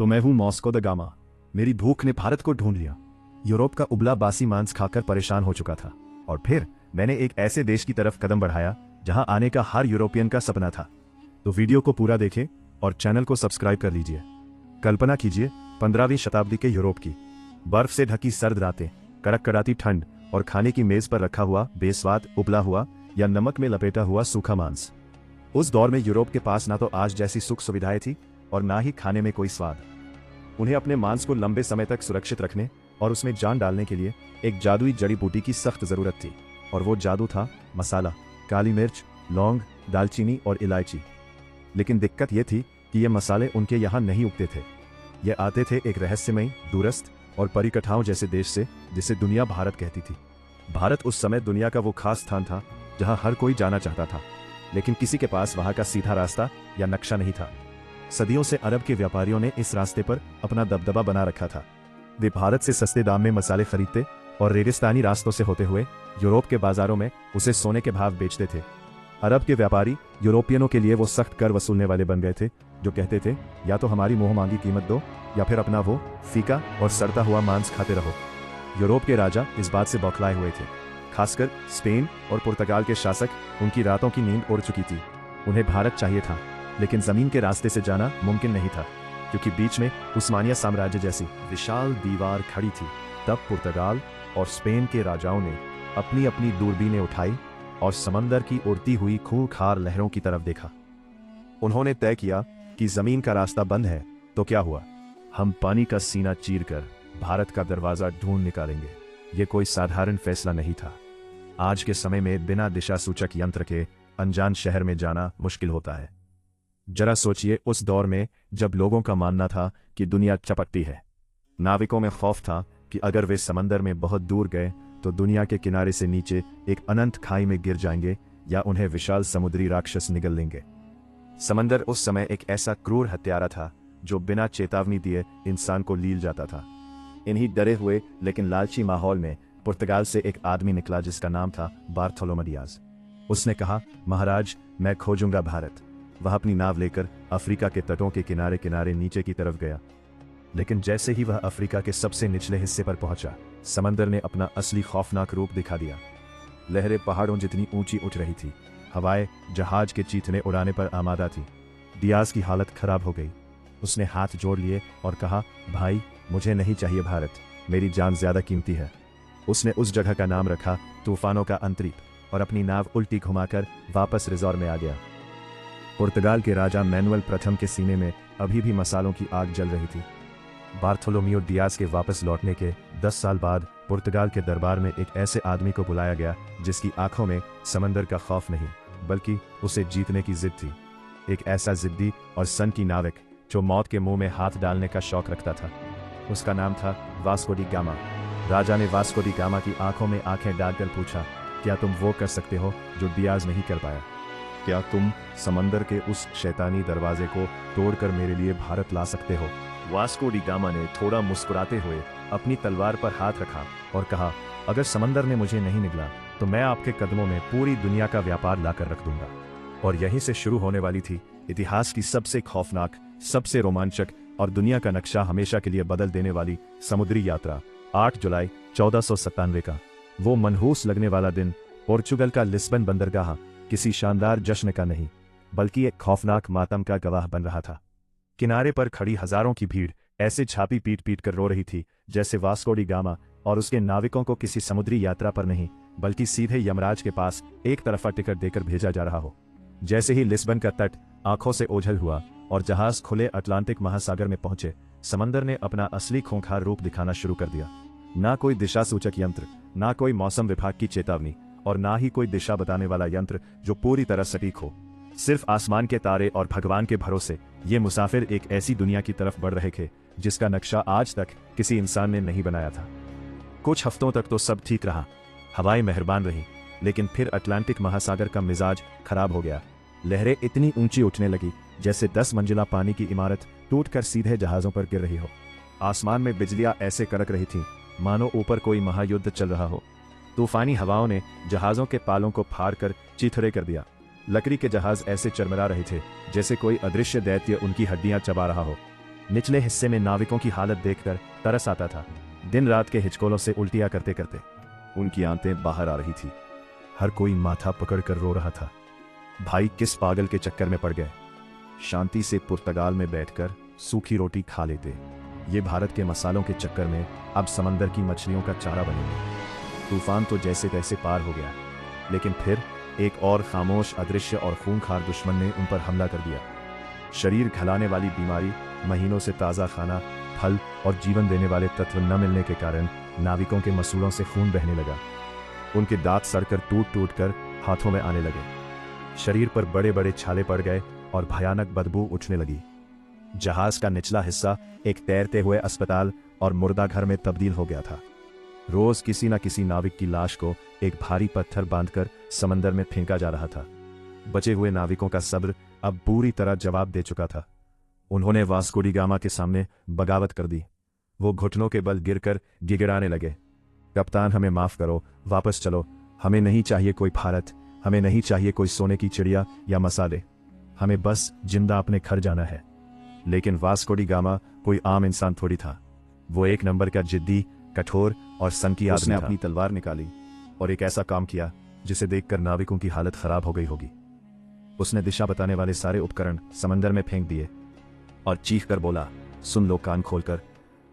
तो मैं हूं मॉस्को द गामा। मेरी भूख ने भारत को ढूंढ लिया। यूरोप का उबला बासी मांस खाकर परेशान हो चुका था और फिर मैंने एक ऐसे देश की तरफ कदम बढ़ाया जहां आने का हर यूरोपियन का सपना था। तो वीडियो को पूरा देखें और चैनल को सब्सक्राइब कर लीजिए। कल्पना कीजिए 15वीं शताब्दी के यूरोप की। बर्फ से ढकी सर्द रातें, कड़कड़ाती ठंड और खाने की मेज पर रखा हुआ बेस्वाद उबला हुआ या नमक में लपेटा हुआ सूखा मांस। उस दौर में यूरोप के पास ना तो आज जैसी सुख सुविधाएं थी और ना ही खाने में कोई स्वाद। उन्हें अपने मांस को लंबे समय तक सुरक्षित रखने और उसमें जान डालने के लिए एक जादुई जड़ी बूटी की सख्त जरूरत थी, और वो जादू था मसाला, काली मिर्च, लौंग, दालचीनी और इलायची। लेकिन दिक्कत ये थी कि ये मसाले उनके यहाँ नहीं उगते थे। ये आते थे एक रहस्यमयी, दूरस्थ और परिकठाओं जैसे देश से, जिसे दुनिया भारत कहती थी। भारत उस समय दुनिया का वो खास स्थान था जहाँ हर कोई जाना चाहता था, लेकिन किसी के पास वहाँ का सीधा रास्ता या नक्शा नहीं था। सदियों से अरब के व्यापारियों ने इस रास्ते पर अपना दबदबा बना रखा था। वे भारत से सस्ते दाम में मसाले खरीदते और रेगिस्तानी रास्तों से होते हुए यूरोप के बाजारों में उसे सोने के भाव बेचते थे। अरब के व्यापारी यूरोपियनों के लिए वो सख्त कर वसूलने वाले बन गए थे, जो कहते थे या तो हमारी मुंह मांगी कीमत दो या फिर अपना वो फीका और सड़ता हुआ मांस खाते रहो। यूरोप के राजा इस बात से बौखलाए हुए थे। खासकर स्पेन और पुर्तगाल के शासक, उनकी रातों की नींद उड़ चुकी थी। उन्हें भारत चाहिए था, लेकिन जमीन के रास्ते से जाना मुमकिन नहीं था, क्योंकि बीच में उस्मानिया साम्राज्य जैसी विशाल दीवार खड़ी थी। तब पुर्तगाल और स्पेन के राजाओं ने अपनी अपनी दूरबीनें उठाई और समंदर की उड़ती हुई खूंखार लहरों की तरफ देखा। उन्होंने तय किया कि जमीन का रास्ता बंद है तो क्या हुआ, हम पानी का सीना चीरकर भारत का दरवाजा ढूंढ निकालेंगे। ये कोई साधारण फैसला नहीं था। आज के समय में बिना दिशा सूचक यंत्र के अनजान शहर में जाना मुश्किल होता है। जरा सोचिए उस दौर में जब लोगों का मानना था कि दुनिया चपकती है। नाविकों में खौफ था कि अगर वे समंदर में बहुत दूर गए तो दुनिया के किनारे से नीचे एक अनंत खाई में गिर जाएंगे या उन्हें विशाल समुद्री राक्षस निगल लेंगे। समंदर उस समय एक ऐसा क्रूर हत्यारा था जो बिना चेतावनी दिए इंसान को लील जाता था। इन्हीं डरे हुए लेकिन लालची माहौल में पुर्तगाल से एक आदमी निकला जिसका नाम था बार्थोलोमेव डियाज। उसने कहा, महाराज, मैं खोजूंगा भारत। वह अपनी नाव लेकर अफ्रीका के तटों के किनारे किनारे नीचे की तरफ गया। लेकिन जैसे ही वह अफ्रीका के सबसे निचले हिस्से पर पहुंचा, समंदर ने अपना असली खौफनाक रूप दिखा दिया। लहरें पहाड़ों जितनी ऊंची उठ रही थी, हवाएं जहाज के चीथने उड़ाने पर आमादा थी। डियाज की हालत खराब हो गई। उसने हाथ जोड़ लिए और कहा, भाई, मुझे नहीं चाहिए भारत, मेरी जान ज्यादा कीमती है। उसने उस जगह का नाम रखा तूफानों का अंतरीप और अपनी नाव उल्टी घुमाकर वापस रिजोर में आ गया। पुर्तगाल के राजा मैनुअल प्रथम के सीने में अभी भी मसालों की आग जल रही थी। बार्थोलोमेव डियाज के वापस लौटने के 10 साल बाद पुर्तगाल के दरबार में एक ऐसे आदमी को बुलाया गया जिसकी आंखों में समंदर का खौफ नहीं, बल्कि उसे जीतने की जिद थी। एक ऐसा जिद्दी और सन की नाविक जो मौत के मुंह में हाथ डालने का शौक रखता था। उसका नाम था वास्को डी गामा। राजा ने वास्को डी गामा की आंखों में आंखें डालकर पूछा, क्या तुम वो कर सकते हो जो डियाज नहीं कर पाया? क्या तुम समंदर के उस शैतानी दरवाजे को तोड़कर मेरे लिए भारत ला सकते हो? वास्को डी गामा ने थोड़ा मुस्कुराते हुए अपनी तलवार पर हाथ रखा और कहा, अगर समंदर ने मुझे नहीं निगला तो मैं आपके कदमों में पूरी दुनिया का व्यापार लाकर रख दूंगा। और यहीं से शुरू होने वाली थी इतिहास की सबसे खौफनाक, सबसे रोमांचक और दुनिया का नक्शा हमेशा के लिए बदल देने वाली समुद्री यात्रा। 8 जुलाई 1497 का वो मनहूस लगने वाला दिन पोर्चुगल का लिस्बन बंदरगाह किसी शानदार जश्न का नहीं, बल्कि एक खौफनाक मातम का गवाह बन रहा था। किनारे पर खड़ी हजारों की भीड़ ऐसे छापी पीट पीट कर रो रही थी जैसे वास्को डी गामा और उसके नाविकों को किसी समुद्री यात्रा पर नहीं, बल्कि सीधे यमराज के पास एक तरफा टिकट देकर भेजा जा रहा हो। जैसे ही लिस्बन का तट आंखों से ओझल हुआ और जहाज खुले अटलांटिक महासागर में पहुंचे, समंदर ने अपना असली खूंखार रूप दिखाना शुरू कर दिया। ना कोई दिशा सूचक यंत्र, ना कोई मौसम विभाग की चेतावनी और ना ही कोई दिशा बताने वाला यंत्र जो पूरी तरह सटीक हो। सिर्फ आसमान के तारे और भगवान के भरोसे ये मुसाफिर एक ऐसी दुनिया की तरफ बढ़ रहे थे जिसका नक्शा आज तक किसी इंसान ने नहीं बनाया था। कुछ हफ्तों तक तो सब ठीक रहा, हवाएं मेहरबान रही, लेकिन फिर अटलांटिक महासागर का मिजाज खराब हो गया। लहरें इतनी ऊंची उठने लगी जैसे 10 मंजिला पानी की इमारत टूटकर सीधे जहाजों पर गिर रही हो। आसमान में बिजलियां ऐसे कड़क रही थीं मानो ऊपर कोई महायुद्ध चल रहा हो। तूफानी हवाओं ने जहाजों के पालों को फाड़ कर चिथड़े कर दिया। लकड़ी के जहाज ऐसे चरमरा रहे थे जैसे कोई अदृश्य दैत्य उनकी हड्डियां चबा रहा हो। निचले हिस्से में नाविकों की हालत देखकर तरस आता था। दिन रात के हिचकोलों से उल्टियां करते करते उनकी आंतें बाहर आ रही थी। हर कोई माथा पकड़कर रो रहा था। भाई किस पागल के चक्कर में पड़ गए। शांति से पुर्तगाल में बैठकर सूखी रोटी खा लेते, ये भारत के मसालों के चक्कर में अब समंदर की मछलियों का चारा बनेंगे। तूफान तो जैसे तैसे पार हो गया, लेकिन फिर एक और खामोश, अदृश्य और खूंखार दुश्मन ने उन पर हमला कर दिया। शरीर घलाने वाली बीमारी, महीनों से ताज़ा खाना, फल और जीवन देने वाले तत्व न मिलने के कारण नाविकों के मसूड़ों से खून बहने लगा। उनके दांत सड़कर टूट टूट कर हाथों में आने लगे। शरीर पर बड़े बड़े छाले पड़ गए और भयानक बदबू उठने लगी। जहाज का निचला हिस्सा एक तैरते हुए अस्पताल और मुर्दा घर में तब्दील हो गया था। रोज किसी न किसी नाविक की लाश को एक भारी पत्थर बांधकर समंदर में फेंका जा रहा था। बचे हुए नाविकों का सब्र अब पूरी तरह जवाब दे चुका था। उन्होंने वास्को डी गामा के सामने बगावत कर दी। वो घुटनों के बल गिरकर गिड़गिड़ाने लगे, कप्तान हमें माफ करो, वापस चलो, हमें नहीं चाहिए कोई भारत, हमें नहीं चाहिए कोई सोने की चिड़िया या मसाले, हमें बस जिंदा अपने घर जाना है। लेकिन वास्को डी गामा कोई आम इंसान थोड़ी था। वो एक नंबर का जिद्दी, कठोर और सनकी आदमी था। उसने अपनी तलवार निकाली और एक ऐसा काम किया जिसे देखकर नाविकों की हालत खराब हो गई होगी। उसने दिशा बताने वाले सारे उपकरण समंदर में फेंक दिए और चीख कर बोला, सुन लो कान खोलकर,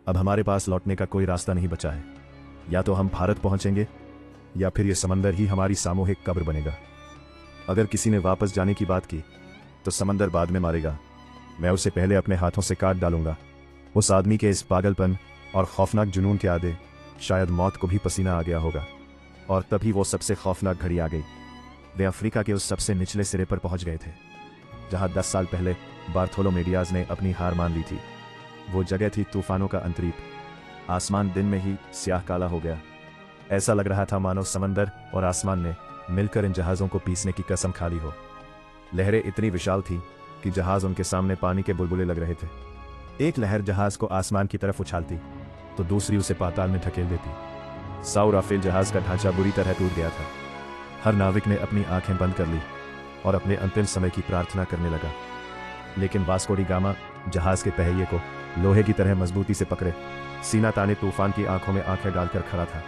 अब हमारे पास लौटने का कोई रास्ता नहीं बचा है। या तो हम भारत पहुंचेंगे या फिर यह समंदर ही हमारी सामूहिक कब्र बनेगा। अगर किसी ने वापस जाने की बात की तो समंदर बाद में मारेगा। मैं उसे पहले अपने हाथों से काट डालूंगा। उस आदमी के इस पागलपन और खौफनाक जुनून के आगे शायद मौत को भी पसीना आ गया होगा। और तभी वो सबसे खौफनाक घड़ी आ गई। वे अफ्रीका के उस सबसे निचले सिरे पर पहुंच गए थे जहां 10 साल पहले बार्थोलोमेव डियाज ने अपनी हार मान ली थी। वो जगह थी तूफानों का अंतरीप। आसमान दिन में ही स्याह काला हो गया। ऐसा लग रहा था मानो समंदर और आसमान ने मिलकर इन जहाज़ों को पीसने की कसम खा ली हो। लहरें इतनी विशाल थी कि जहाज उनके सामने पानी के बुलबुले लग रहे थे। एक लहर जहाज को आसमान की तरफ उछालती तो दूसरी उसे पाताल में ढकेल देती। साउ राफेल जहाज का ढांचा बुरी तरह टूट गया था। हर नाविक ने अपनी आंखें बंद कर ली और अपने अंतिम समय की प्रार्थना करने लगा। लेकिन वास्को डी गामा जहाज के पहिए को लोहे की तरह मजबूती से पकड़े, सीना ताने तूफान की आंखों में आंखें डालकर खड़ा था।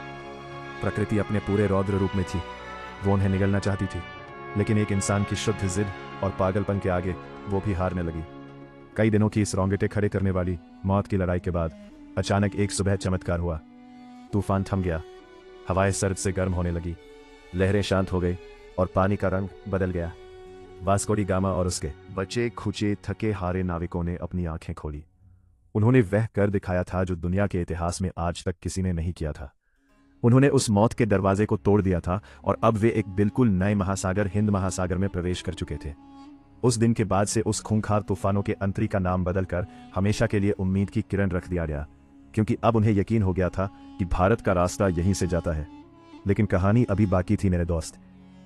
प्रकृति अपने पूरे रौद्र रूप में थी। वो उन्हें निगलना चाहती थी, लेकिन एक इंसान की शुद्ध जिद और पागलपन के आगे वो भी हारने लगी। कई दिनों की इस रोंगटे खड़े करने वाली मौत की लड़ाई के बाद अचानक एक सुबह चमत्कार हुआ। तूफान थम गया, हवाएं सर्द से गर्म होने लगी, लहरें शांत हो गई और पानी का रंग बदल गया। वास्को डी गामा और उसके बचे खुचे थके हारे नाविकों ने अपनी आंखें खोली। उन्होंने वह कर दिखाया था जो दुनिया के इतिहास में आज तक किसी ने नहीं किया था। उन्होंने उस मौत के दरवाजे को तोड़ दिया था और अब वे एक बिल्कुल नए महासागर, हिंद महासागर में प्रवेश कर चुके थे। उस दिन के बाद से उस खूंखार तूफानों के अंतरी का नाम बदलकर हमेशा के लिए उम्मीद की किरण रख दिया गया, क्योंकि अब उन्हें यकीन हो गया था कि भारत का रास्ता यहीं से जाता है। लेकिन कहानी अभी बाकी थी मेरे दोस्त।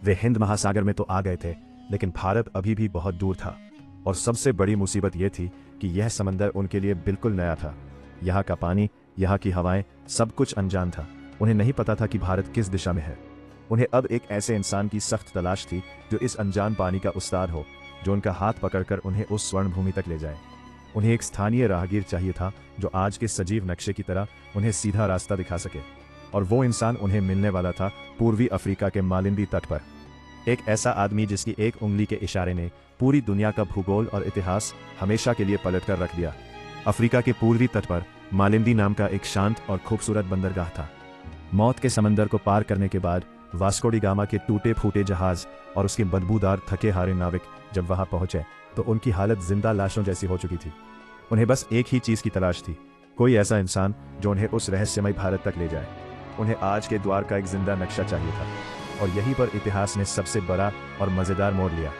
वे हिंद महासागर में तो आ गए थे, लेकिन भारत अभी भी बहुत दूर था। और सबसे बड़ी मुसीबत यह थी कि यह समंदर उनके लिए बिल्कुल नया था। यहाँ का पानी, यहाँ की हवाएं, सब कुछ अनजान था। उन्हें नहीं पता था कि भारत किस दिशा में है। उन्हें अब एक ऐसे इंसान की सख्त तलाश थी जो इस अनजान पानी का उस्ताद हो, जो उनका हाथ पकड़कर उन्हें उस स्वर्ण भूमि तक ले जाए। उन्हें एक स्थानीय राहगीर चाहिए था जो आज के सजीव नक्शे की तरह उन्हें सीधा रास्ता दिखा सके। और वो इंसान उन्हें मिलने वाला था पूर्वी अफ्रीका के मालिंदी तट पर। एक ऐसा आदमी जिसकी एक उंगली के इशारे ने पूरी दुनिया का भूगोल और इतिहास हमेशा के लिए पलट कर रख दिया। अफ्रीका के पूर्वी तट पर मालिंदी नाम का एक शांत और खूबसूरत बंदरगाह था। मौत के समंदर को पार करने के बाद वास्को डी गामा के टूटे फूटे जहाज और उसके बदबूदार थके हारे नाविक जब वहां पहुंचे तो उनकी हालत जिंदा लाशों जैसी हो चुकी थी। उन्हें बस एक ही चीज की तलाश थी, कोई ऐसा इंसान जो उन्हें उस रहस्यमय भारत तक ले जाए। उन्हें आज के द्वार का एक जिंदा नक्शा चाहिए था, और यहीं पर इतिहास ने सबसे बड़ा और मजेदार मोड़ लिया।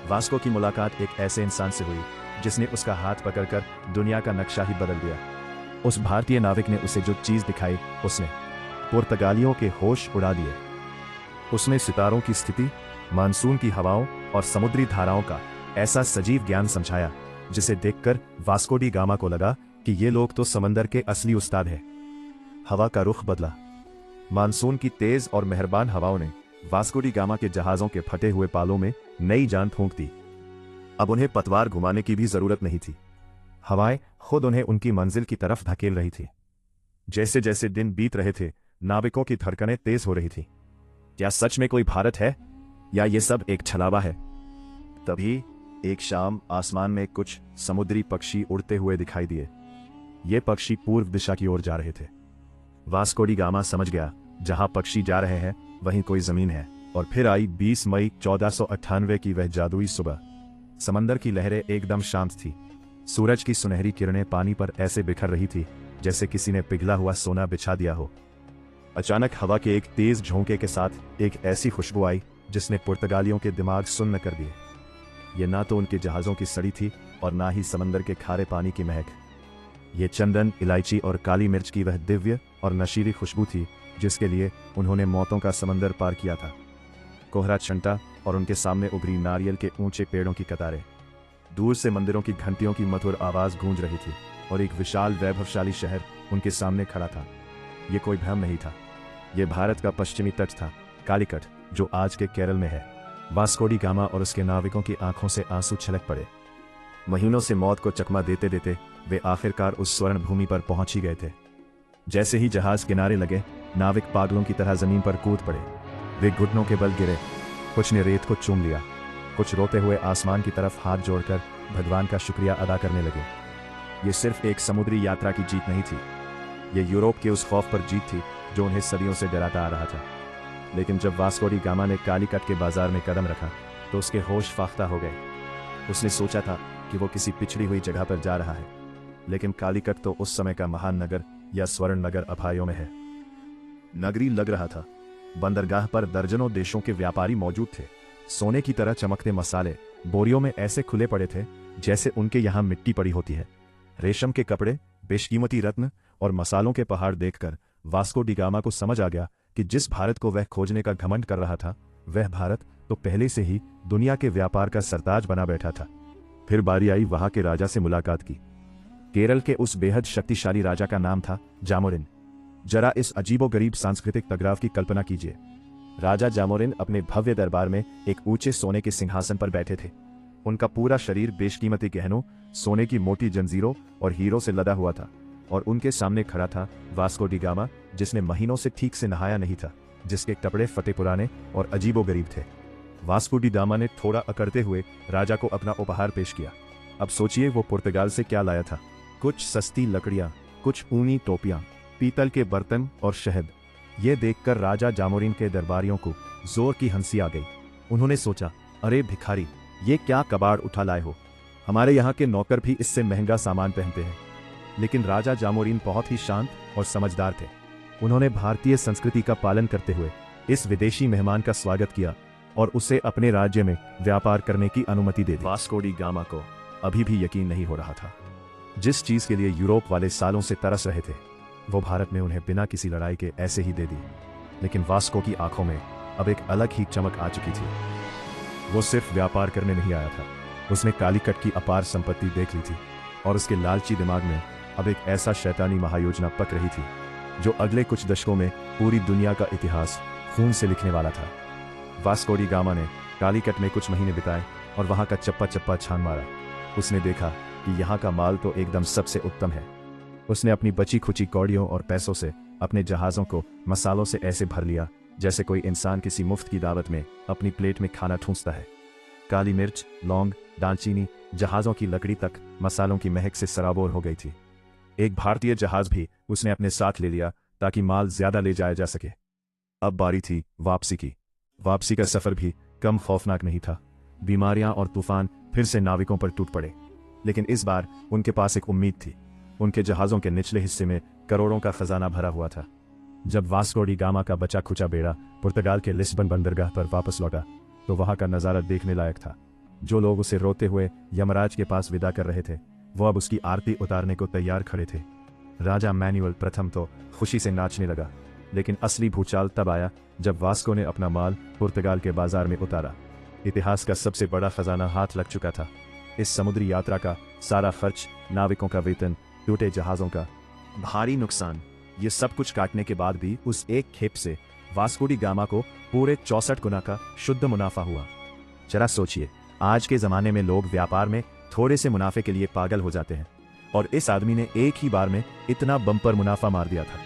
वास्को की मुलाकात एक ऐसे इंसान से हुई जिसने उसका हाथ पकड़कर दुनिया का नक्शा ही बदल दिया। उस भारतीय नाविक ने उसे जो चीज दिखाई, उसने पुर्तगालियों के होश उड़ा दिए। उसने सितारों की स्थिति, मानसून की हवाओं और समुद्री धाराओं का ऐसा सजीव ज्ञान समझाया जिसे देखकर वास्को डी गामा को लगा कि ये लोग तो समंदर के असली उस्ताद हैं। हवा का रुख बदला। मानसून की तेज और मेहरबान हवाओं ने वास्को डी गामा के जहाजों के फटे हुए पालों में नई जान फूंक दी। अब उन्हें पतवार घुमाने की भी जरूरत नहीं थी। हवाएं खुद उन्हें उनकी मंजिल की तरफ धकेल रही थी। जैसे जैसे दिन बीत रहे थे, नाविकों की धड़कनें तेज हो रही थी। क्या सच में कोई भारत है या ये सब एक छलावा है? तभी एक शाम आसमान में कुछ समुद्री पक्षी उड़ते हुए दिखाई दिए। ये पक्षी पूर्व दिशा की ओर जा रहे थे। वास्को डी गामा समझ गया, जहां पक्षी जा रहे हैं वहीं कोई जमीन है। और फिर आई 20 मई 1498 की वह जादुई सुबह। समंदर की लहरें एकदम शांत थी। सूरज की सुनहरी किरणें पानी पर ऐसे बिखर रही थी जैसे किसी ने पिघला हुआ सोना बिछा दिया हो। अचानक हवा के एक तेज झोंके के साथ एक ऐसी खुशबू आई जिसने पुर्तगालियों के दिमाग सुन्न कर दिए। ये ना तो उनके जहाजों की सड़ी थी और ना ही समंदर के खारे पानी की महक। ये चंदन, इलायची और काली मिर्च की वह दिव्य और नशीली खुशबू थी जिसके लिए उन्होंने मौतों का समंदर पार किया था। कोहरा छंटा और उनके सामने उभरी नारियल के ऊंचे पेड़ों की कतारें। दूर से मंदिरों की घंटियों की मधुर आवाज गूंज रही थी और एक विशाल वैभवशाली शहर उनके सामने खड़ा था। ये कोई भ्रम नहीं था, ये भारत का पश्चिमी तट था, कालीकट, जो आज के केरल में है। वास्को डी गामा और उसके नाविकों की आंखों से आंसू छलक पड़े। महीनों से मौत को चकमा देते देते वे आखिरकार उस स्वर्ण भूमि पर पहुंच ही गए थे। जैसे ही जहाज किनारे लगे, नाविक पागलों की तरह जमीन पर कूद पड़े। वे घुटनों के बल गिरे, कुछ ने रेत को चूम लिया, कुछ रोते हुए आसमान की तरफ हाथ जोड़कर भगवान का शुक्रिया अदा करने लगे। ये सिर्फ एक समुद्री यात्रा की जीत नहीं थी, ये यूरोप के उस खौफ पर जीत थी जो उन्हें सदियों से डराता आ रहा था। लेकिन जब वास्को डी गामा ने कालीकट के बाजार में कदम रखा तो उसके होश फाख्ता हो गए। उसने सोचा था कि वो किसी पिछड़ी हुई जगह पर जा रहा है, लेकिन कालीकट तो उस समय का महान नगर या स्वर्ण नगर अभायों में है। नगरी लग रहा था। बंदरगाह पर दर्जनों देशों के व्यापारी मौजूद थे। सोने की तरह चमकते मसाले बोरियों में ऐसे खुले पड़े थे जैसे उनके यहाँ मिट्टी पड़ी होती है। रेशम के कपड़े, बेशकीमती रत्न और मसालों के पहाड़ देखकर वास्को डी गामा को समझ आ गया कि जिस भारत को वह खोजने का घमंड कर रहा था, वह भारत तो पहले से ही दुनिया के व्यापार का सरताज बना बैठा था। फिर बारी आई वहां के राजा से मुलाकात की। केरल के उस बेहद शक्तिशाली राजा का नाम था जामोरिन। जरा इस अजीबोगरीब सांस्कृतिक टकराव की कल्पना कीजिए। राजा जामोरिन अपने भव्य दरबार में एक ऊंचे सोने के सिंहासन पर बैठे थे। उनका पूरा शरीर बेशकीमती गहनों, सोने की मोटी जंजीरों और हीरों से लदा हुआ था, और उनके सामने खड़ा था वास्को डी गामा, जिसने महीनों से ठीक से नहाया नहीं था, जिसके कपड़े फटे पुराने और अजीबोगरीब थे। वास्को डी गामा ने थोड़ा अकड़ते हुए राजा को अपना उपहार पेश किया। अब सोचिए वो पुर्तगाल से क्या लाया था। कुछ सस्ती लकड़ियां, कुछ ऊनी टोपियां, पीतल के बर्तन और शहद। ये देखकर राजा जामोरिन के दरबारियों को जोर की हंसी आ गई। उन्होंने सोचा, अरे भिखारी, ये क्या कबाड़ उठा लाए हो? हमारे यहाँ के नौकर भी इससे महंगा सामान पहनते हैं। लेकिन राजा जामोरिन बहुत ही शांत और समझदार थे। उन्होंने भारतीय संस्कृति का पालन करते हुए इस विदेशी मेहमान का स्वागत किया और उसे अपने राज्य में व्यापार करने की अनुमति दे दी। वास्को डी गामा को अभी भी यकीन नहीं हो रहा था। जिस चीज के लिए यूरोप वाले सालों से तरस रहे थे, वो भारत में उन्हें बिना किसी लड़ाई के ऐसे ही दे दी। लेकिन वास्को की आंखों में अब एक अलग ही चमक आ चुकी थी। वो सिर्फ व्यापार करने नहीं आया था, उसने कालीकट की अपार संपत्ति देख ली थी और उसके लालची दिमाग में अब एक ऐसा शैतानी महायोजना पक रही थी जो अगले कुछ दशकों में पूरी दुनिया का इतिहास खून से लिखने वाला था। वास्को डी गामा ने कालीकट में कुछ महीने बिताए और वहां का चप्पा चप्पा छान मारा। उसने देखा कि यहाँ का माल तो एकदम सबसे उत्तम है। उसने अपनी बची खुची कौड़ियों और पैसों से अपने जहाज़ों को मसालों से ऐसे भर लिया जैसे कोई इंसान किसी मुफ्त की दावत में अपनी प्लेट में खाना ठूंसता है। काली मिर्च, लौंग, दालचीनी, जहाज़ों की लकड़ी तक मसालों की महक से सराबोर हो गई थी। एक भारतीय जहाज भी उसने अपने साथ ले लिया ताकि माल ज्यादा ले जाया जा सके। अब बारी थी वापसी की। वापसी का सफर भी कम खौफनाक नहीं था। बीमारियां और तूफान फिर से नाविकों पर टूट पड़े, लेकिन इस बार उनके पास एक उम्मीद थी। उनके जहाज़ों के निचले हिस्से में करोड़ों का खजाना भरा हुआ था। जब वास्को डी गामा का बचा खुचा बेड़ा पुर्तगाल के लिस्बन बंदरगाह पर वापस लौटा तो वहां का नजारा देखने लायक था। जो लोग उसे रोते हुए यमराज के पास विदा कर रहे थे, वो अब उसकी आरती उतारने को तैयार खड़े थे। राजा मैनुअल प्रथम तो खुशी से नाचने लगा, लेकिन असली भूचाल तब आया जब वास्को ने अपना माल पुर्तगाल के बाजार में उतारा। इतिहास का सबसे बड़ा खजाना हाथ लग चुका था। इस समुद्री यात्रा का सारा खर्च, नाविकों का वेतन, टूटे जहाजों का भारी नुकसान, ये सब कुछ काटने के बाद भी उस एक खेप से वास्को डी गामा को पूरे 64 गुना का शुद्ध मुनाफा हुआ। जरा सोचिए, आज के जमाने में लोग व्यापार में थोड़े से मुनाफे के लिए पागल हो जाते हैं, और इस आदमी ने एक ही बार में इतना बम्पर मुनाफा मार दिया था।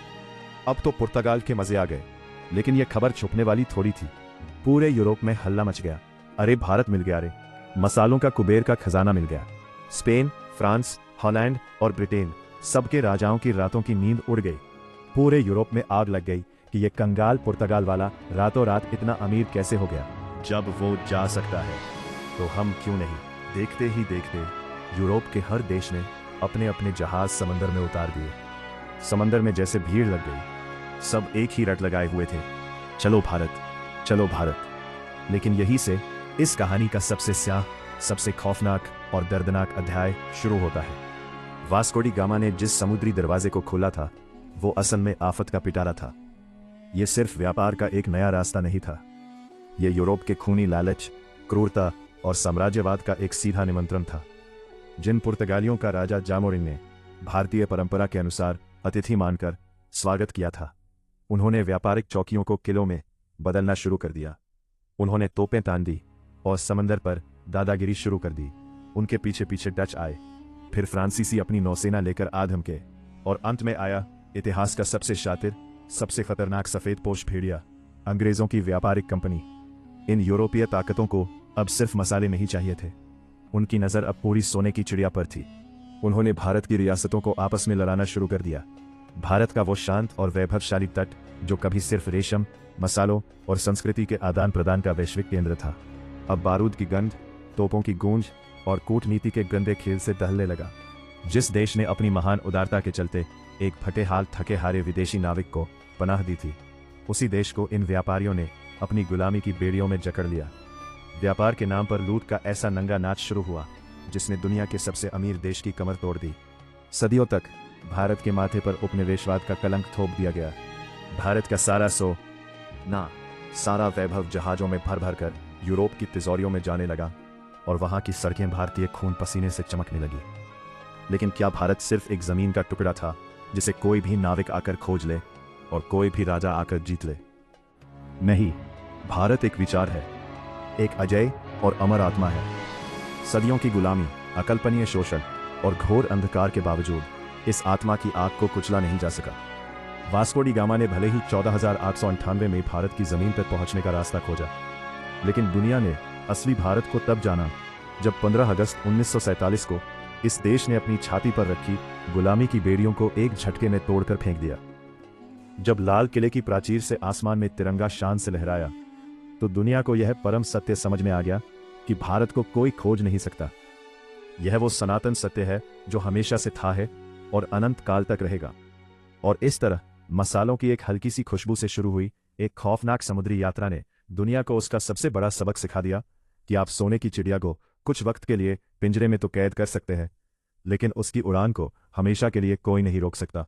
अब तो पुर्तगाल के मजे आ गए, लेकिन यह खबर छुपने वाली थोड़ी थी। पूरे यूरोप में हल्ला मच गया। अरे भारत मिल गया रे, मसालों का कुबेर का खजाना मिल गया। स्पेन, फ्रांस, हॉलैंड और ब्रिटेन सबके राजाओं की रातों की नींद उड़ गई। पूरे यूरोप में आग लग गई कि यह कंगाल पुर्तगाल वाला रातों रात इतना अमीर कैसे हो गया। जब वो जा सकता है तो हम क्यों नहीं। देखते ही देखते यूरोप के हर देश ने अपने अपने जहाज समंदर में उतार दिए। समंदर में जैसे भीड़ लग गई, सब एक ही रट लगाए हुए थे, चलो भारत, चलो भारत। लेकिन यही से इस कहानी का सबसे स्याह, सबसे खौफनाक और दर्दनाक अध्याय शुरू होता है। वास्को डी गामा ने जिस समुद्री दरवाजे को खोला था, वो असल में आफत का पिटारा था। यह सिर्फ व्यापार का एक नया रास्ता नहीं था, यह यूरोप के खूनी लालच, क्रूरता और साम्राज्यवाद का एक सीधा निमंत्रण था। जिन पुर्तगालियों का राजा जामोरिन ने भारतीय परंपरा के अनुसार अतिथि मानकर स्वागत किया था, उन्होंने व्यापारिक चौकियों को किलों में बदलना शुरू कर दिया। उन्होंने तोपें तान दी और समंदर पर दादागिरी शुरू कर दी। उनके पीछे पीछे डच आए, फिर फ्रांसीसी अपनी नौसेना लेकर आ धमके, और अंत में आया इतिहास का सबसे शातिर, सबसे खतरनाक सफेदपोश भेड़िया, अंग्रेजों की व्यापारिक कंपनी। इन यूरोपीय ताकतों को अब सिर्फ मसाले नहीं चाहिए थे, उनकी नजर अब पूरी सोने की चिड़िया पर थी। उन्होंने भारत की रियासतों को आपस में लड़ाना शुरू कर दिया। भारत का वो शांत और वैभवशाली तट, जो कभी सिर्फ रेशम, मसालों और संस्कृति के आदान प्रदान का वैश्विक केंद्र था, अब बारूद की गंध, तोपों की गूंज और कूटनीति के गंदे खेल से दहलने लगा। जिस देश ने अपनी महान उदारता के चलते एक फटे हाल थके हारे विदेशी नाविक को पनाह दी थी, उसी देश को इन व्यापारियों ने अपनी गुलामी की बेड़ियों में जकड़ लिया। व्यापार के नाम पर लूट का ऐसा नंगा नाच शुरू हुआ जिसने दुनिया के सबसे अमीर देश की कमर तोड़ दी। सदियों तक भारत के माथे पर उपनिवेशवाद का कलंक थोप दिया गया। भारत का सारा वैभव जहाजों में भर भर कर यूरोप की तिजोरियों में जाने लगा और वहां की सड़कें भारतीय खून पसीने से चमकने लगी। लेकिन क्या भारत सिर्फ एक जमीन का टुकड़ा था जिसे कोई भी नाविक आकर खोज ले और कोई भी राजा आकर जीत ले? नहीं, भारत एक विचार है, एक अजय और अमर आत्मा है। सदियों की गुलामी, अकल्पनीय शोषण और घोर अंधकार के बावजूद इस आत्मा की आग को कुचला नहीं जा सका। वास्को डी गामा ने भले ही 14,898 में भारत की जमीन पर पहुंचने का रास्ता खोजा, लेकिन दुनिया ने असली भारत को तब जाना जब 15 अगस्त 1947 को इस देश ने अपनी छाती पर रखी गुलामी की बेड़ियों को एक झटके में तोड़कर फेंक दिया। जब लाल किले की प्राचीर से आसमान में तिरंगा शान से लहराया, तो दुनिया को यह परम सत्य समझ में आ गया कि भारत को कोई खोज नहीं सकता। यह वो सनातन सत्य है जो हमेशा से था है और अनंत काल तक रहेगा। और इस तरह मसालों की एक हल्की सी खुशबू से शुरू हुई एक खौफनाक समुद्री यात्रा ने दुनिया को उसका सबसे बड़ा सबक सिखा दिया कि आप सोने की चिड़िया को कुछ वक्त के लिए पिंजरे में तो कैद कर सकते हैं, लेकिन उसकी उड़ान को हमेशा के लिए कोई नहीं रोक सकता।